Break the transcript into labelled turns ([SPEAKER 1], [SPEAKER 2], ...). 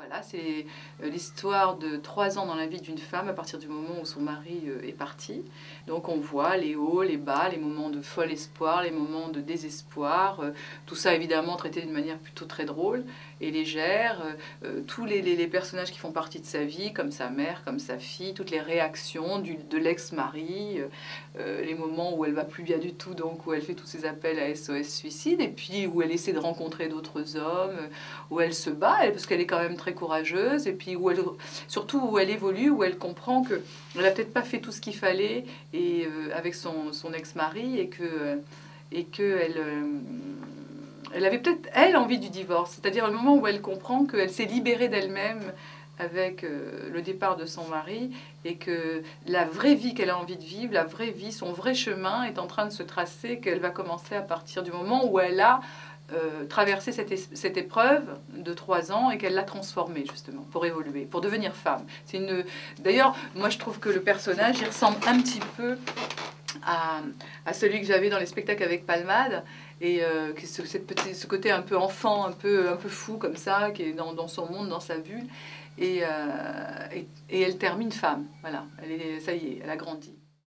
[SPEAKER 1] Voilà, c'est l'histoire de 3 ans dans la vie d'une femme à partir du moment où son mari est parti. Donc on voit les hauts, les bas, les moments de fol espoir, les moments de désespoir. Tout ça évidemment traité d'une manière plutôt très drôle et légère. Tous les personnages qui font partie de sa vie, comme sa mère, comme sa fille, toutes les réactions de l'ex-mari, les moments où elle va plus bien du tout, donc où elle fait tous ses appels à SOS suicide, et puis où elle essaie de rencontrer d'autres hommes, où elle se bat, parce qu'elle est quand même très courageuse, et puis surtout où elle évolue, où elle comprend que elle n'a peut-être pas fait tout ce qu'il fallait avec son ex-mari, et que elle avait peut-être, elle, envie du divorce. C'est-à-dire le moment où elle comprend qu'elle s'est libérée d'elle-même avec le départ de son mari, et que la vraie vie qu'elle a envie de vivre, la vraie vie, son vrai chemin est en train de se tracer, qu'elle va commencer à partir du moment où elle a traversé cette épreuve de 3 ans et qu'elle l'a transformée justement pour évoluer, pour devenir femme. D'ailleurs, moi je trouve que le personnage il ressemble un petit peu à celui que j'avais dans les spectacles avec Palmade, et ce côté un peu enfant, un peu fou comme ça, qui est dans son monde, dans sa bulle, et elle termine femme. Voilà, ça y est, elle a grandi.